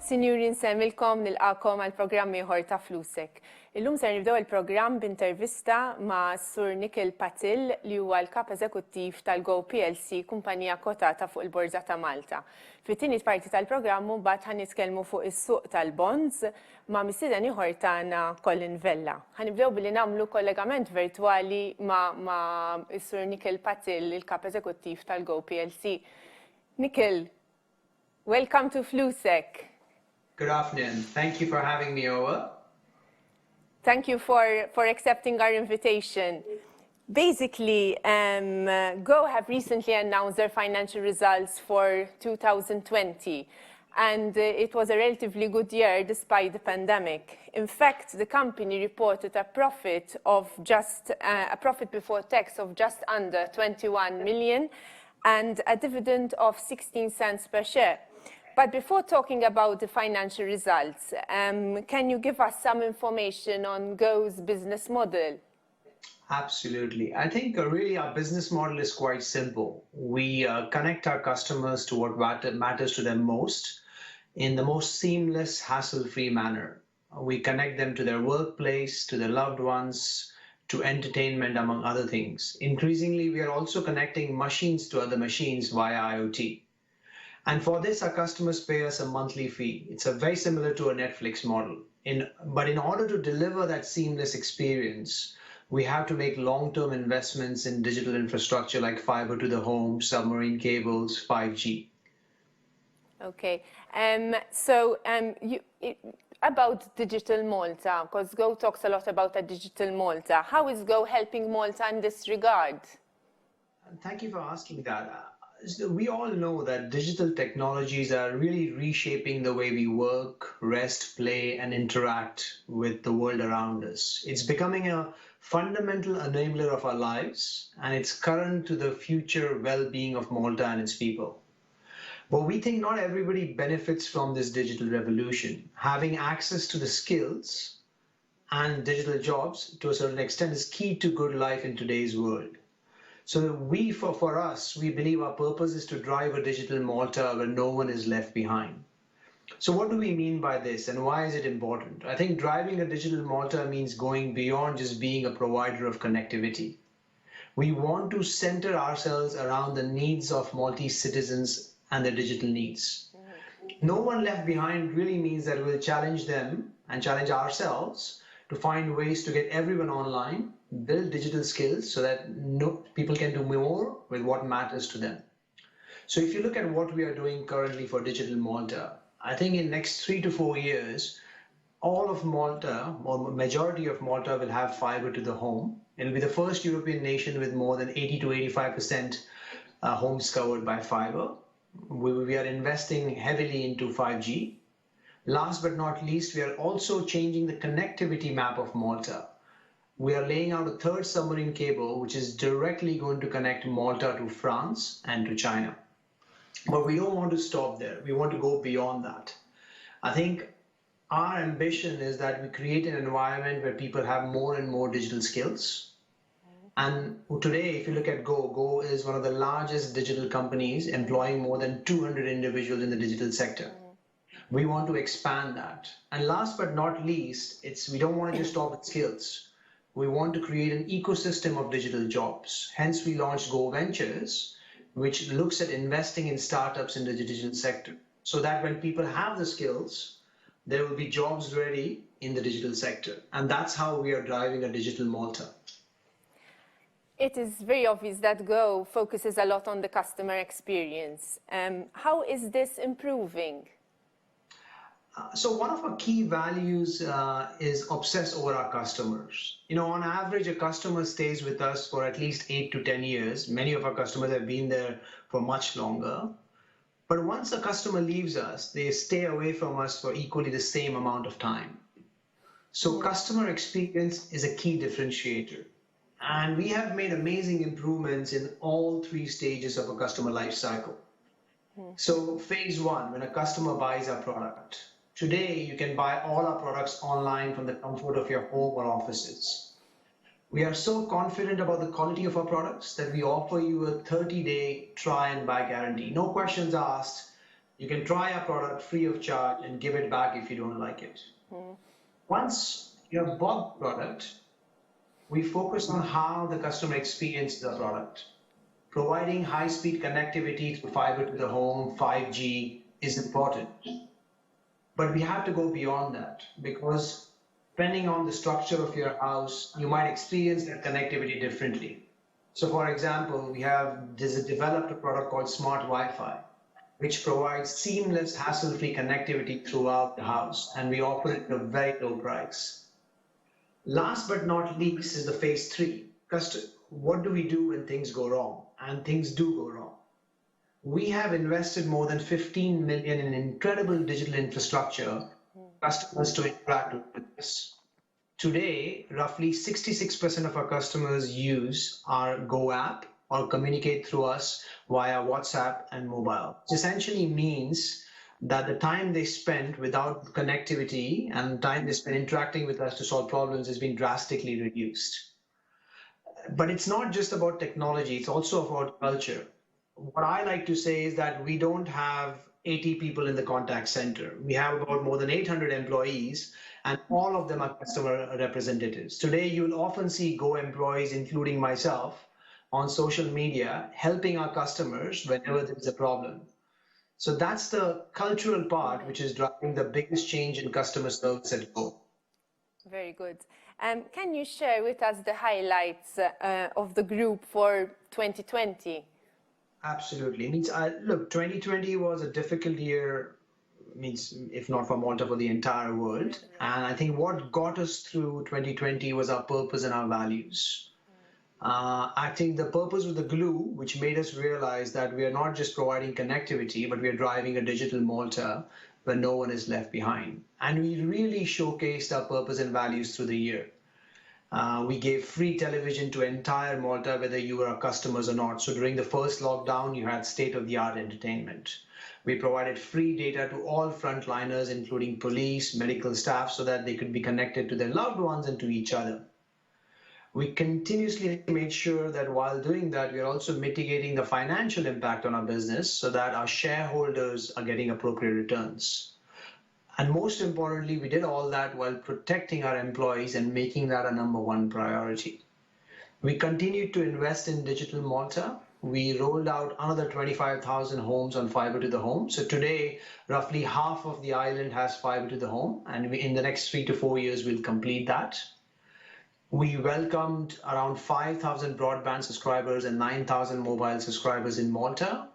Sinjuri nsemmilkom nilqakom għal programm ieħor ta' Flusek. Illum ser nibdew il-programm b'intervista ma' Sur Nikhil Patil li huwa l-kap eżekuttiv tal-Go PLC, kumpanija kwotata fuq il-Borża ta' Malta. Fit-tieni parti tal-programm mbagħad ħanitkellmu fuq is-suq tal-bonds ma' mistieden ieħor tagħna Colin Vella. Ħanibdew billi nagħmlu kollegament virtwali ma' Sur Nikhil Patil, il-kap eżekuttiv tal-Go PLC. Nikhil, welcome to Flusek. Good afternoon. Thank you for having me over. Thank you for accepting our invitation. Basically, Go have recently announced their financial results for 2020, and it was a relatively good year despite the pandemic. In fact, the company reported a profit before tax of just under 21 million and a dividend of 16 cents per share. But before talking about the financial results, can you give us some information on Go's business model? Absolutely. I think really our business model is quite simple. We connect our customers to what matters to them most in the most seamless, hassle-free manner. We connect them to their workplace, to their loved ones, to entertainment, among other things. Increasingly, we are also connecting machines to other machines via IoT. And for this, our customers pay us a monthly fee. It's very similar to a Netflix model. But in order to deliver that seamless experience, we have to make long-term investments in digital infrastructure like fiber to the home, submarine cables, 5G. Okay. About Digital Malta, because Go talks a lot about a Digital Malta. How is Go helping Malta in this regard? Thank you for asking that. We all know that digital technologies are really reshaping the way we work, rest, play, and interact with the world around us. It's becoming a fundamental enabler of our lives, and it's current to the future well-being of Malta and its people. But we think not everybody benefits from this digital revolution. Having access to the skills and digital jobs to a certain extent is key to good life in today's world. So for us, we believe our purpose is to drive a digital Malta where no one is left behind. So what do we mean by this and why is it important? I think driving a digital Malta means going beyond just being a provider of connectivity. We want to center ourselves around the needs of Maltese citizens and their digital needs. No one left behind really means that we'll challenge them and challenge ourselves to find ways to get everyone online, build digital skills so that people can do more with what matters to them. So if you look at what we are doing currently for Digital Malta, I think in the next 3 to 4 years, all of Malta, or majority of Malta, will have fiber to the home. It'll be the first European nation with more than 80 to 85% homes covered by fiber. We are investing heavily into 5G. Last but not least, we are also changing the connectivity map of Malta. We are laying out a third submarine cable, which is directly going to connect Malta to France and to China. But we don't want to stop there. We want to go beyond that. I think our ambition is that we create an environment where people have more and more digital skills. And today, if you look at Go, Go is one of the largest digital companies employing more than 200 individuals in the digital sector. We want to expand that. And last but not least, we don't want to just stop at skills. We want to create an ecosystem of digital jobs. Hence, we launched Go Ventures, which looks at investing in startups in the digital sector, so that when people have the skills, there will be jobs ready in the digital sector. And that's how we are driving a Digital Malta. It is very obvious that Go focuses a lot on the customer experience. How is this improving? So one of our key values is obsess over our customers. On average, a customer stays with us for at least 8 to 10 years. Many of our customers have been there for much longer. But once a customer leaves us, they stay away from us for equally the same amount of time. So customer experience is a key differentiator. And we have made amazing improvements in all 3 stages of a customer life cycle. So phase 1, when a customer buys our product. Today, you can buy all our products online from the comfort of your home or offices. We are so confident about the quality of our products that we offer you a 30-day try and buy guarantee. No questions asked. You can try our product free of charge and give it back if you don't like it. Once you have bought the product, we focus on how the customer experiences the product. Providing high-speed connectivity through fiber to the home, 5G, is important. But we have to go beyond that because depending on the structure of your house, you might experience that connectivity differently. So for example, there's developed a product called Smart Wi-Fi, which provides seamless, hassle-free connectivity throughout the house, and we offer it at a very low price. Last but not least is the phase three. What do we do when things go wrong? And things do go wrong. We have invested more than 15 million in incredible digital infrastructure customers to interact with us. Today, roughly 66% of our customers use our Go app or communicate through us via WhatsApp and mobile. Which essentially means that the time they spend without connectivity and the time they spend interacting with us to solve problems has been drastically reduced. But it's not just about technology, it's also about culture. What I like to say is that we don't have 80 people in the contact center. We have about more than 800 employees, and all of them are customer representatives. Today, you'll often see Go employees, including myself, on social media, helping our customers whenever there's a problem. So that's the cultural part, which is driving the biggest change in customer service at Go. Very good. Can you share with us the highlights of the group for 2020? Absolutely. Look, 2020 was a difficult year, if not for Malta, for the entire world. And I think what got us through 2020 was our purpose and our values. I think the purpose was the glue, which made us realize that we are not just providing connectivity, but we are driving a digital Malta where no one is left behind. And we really showcased our purpose and values through the year. We gave free television to entire Malta, whether you were our customers or not. So during the first lockdown, you had state-of-the-art entertainment. We provided free data to all frontliners, including police, medical staff, so that they could be connected to their loved ones and to each other. We continuously made sure that while doing that, we are also mitigating the financial impact on our business so that our shareholders are getting appropriate returns. And most importantly, we did all that while protecting our employees and making that a #1 priority. We continued to invest in Digital Malta. We rolled out another 25,000 homes on fiber to the home. So today, roughly half of the island has fiber to the home, and in the next 3 to 4 years, we'll complete that. We welcomed around 5,000 broadband subscribers and 9,000 mobile subscribers in Malta.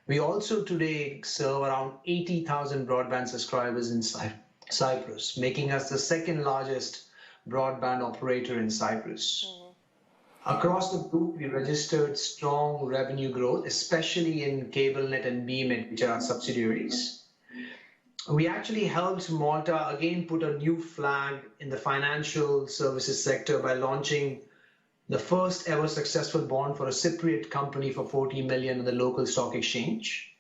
We also today serve around 80,000 broadband subscribers in Cyprus, making us the second largest broadband operator in Cyprus. Across the group, we registered strong revenue growth, especially in CableNet and BMIT, which are our subsidiaries. We actually helped Malta again put a new flag in the financial services sector by launching the first ever successful bond for a Cypriot company for 40 million in the local stock exchange.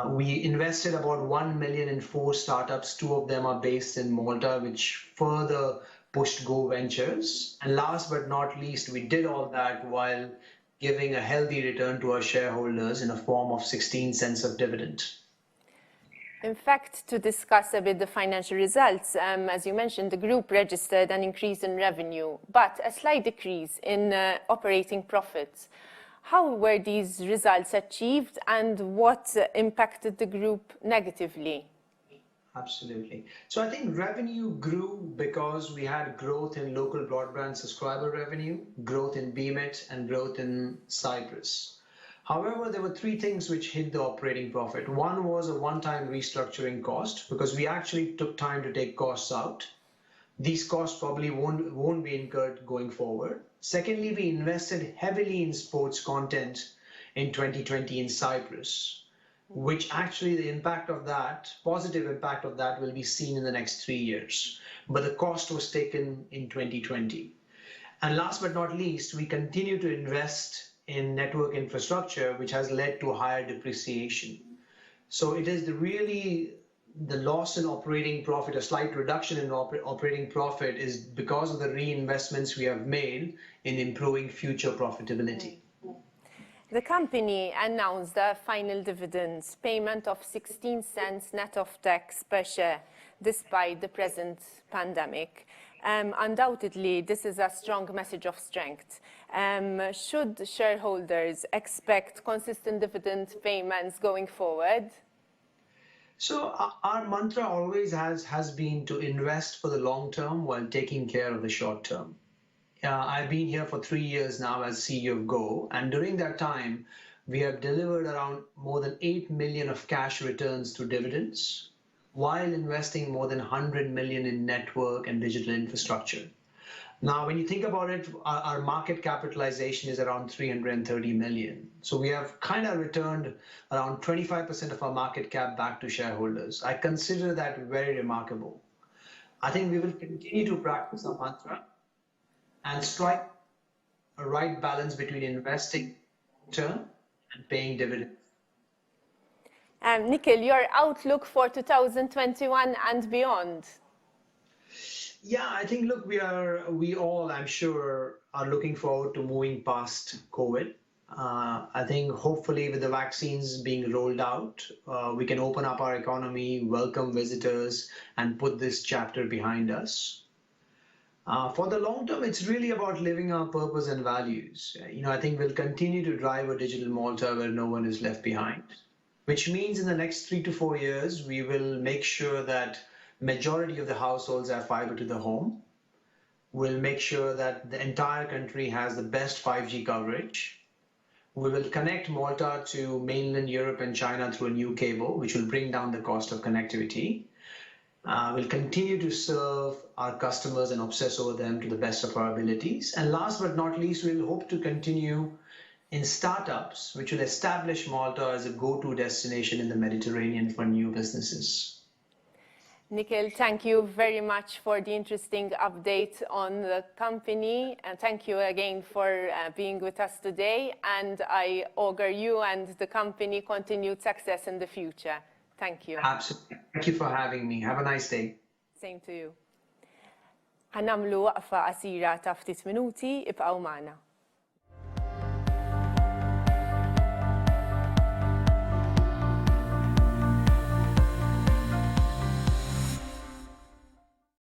We invested about 1 million in 4 startups. 2 of them are based in Malta, which further pushed Go Ventures. And last but not least, we did all that while giving a healthy return to our shareholders in a form of 16 cents of dividend. In fact, to discuss a bit the financial results, as you mentioned, the group registered an increase in revenue, but a slight decrease in operating profits. How were these results achieved and what impacted the group negatively? Absolutely. So I think revenue grew because we had growth in local broadband subscriber revenue, growth in BMIT, and growth in Cyprus. However, there were 3 things which hit the operating profit. One was a one-time restructuring cost because we actually took time to take costs out. These costs probably won't be incurred going forward. Secondly, we invested heavily in sports content in 2020 in Cyprus, which actually the impact of that, positive impact of that, will be seen in the next 3 years. But the cost was taken in 2020. And last but not least, we continue to invest in network infrastructure, which has led to higher depreciation. So it is really the loss in operating profit, a slight reduction in operating profit is because of the reinvestments we have made in improving future profitability. The company announced a final dividends payment of 16 cents net of tax per share, despite the present pandemic. Undoubtedly, this is a strong message of strength. Should shareholders expect consistent dividend payments going forward? So our mantra always has been to invest for the long term while taking care of the short term. I've been here for 3 years now as CEO of Go, and during that time, we have delivered around more than 8 million of cash returns through dividends, while investing more than 100 million in network and digital infrastructure. Now, when you think about it, our market capitalization is around 330 million. So we have kind of returned around 25% of our market cap back to shareholders. I consider that very remarkable. I think we will continue to practice our mantra and strike a right balance between investing long-term and paying dividends. Nikhil, your outlook for 2021 and beyond? Yeah, I think, look, we all, I'm sure, are looking forward to moving past COVID. I think hopefully with the vaccines being rolled out, we can open up our economy, welcome visitors, and put this chapter behind us. For the long term, it's really about living our purpose and values. I think we'll continue to drive a digital Malta where no one is left behind, which means in the next 3 to 4 years, we will make sure that majority of the households have fiber to the home. We'll make sure that the entire country has the best 5G coverage. We will connect Malta to mainland Europe and China through a new cable, which will bring down the cost of connectivity. We'll continue to serve our customers and obsess over them to the best of our abilities. And last but not least, we'll hope to continue in startups, which will establish Malta as a go-to destination in the Mediterranean for new businesses. Nikhil, thank you very much for the interesting update on the company, and thank you again for being with us today, and I augur you and the company continued success in the future. Thank you. Absolutely. Thank you for having me. Have a nice day. Same to you. Ħanamlu waqfa qasira ta' ftit minuti, ibqgħu magħna.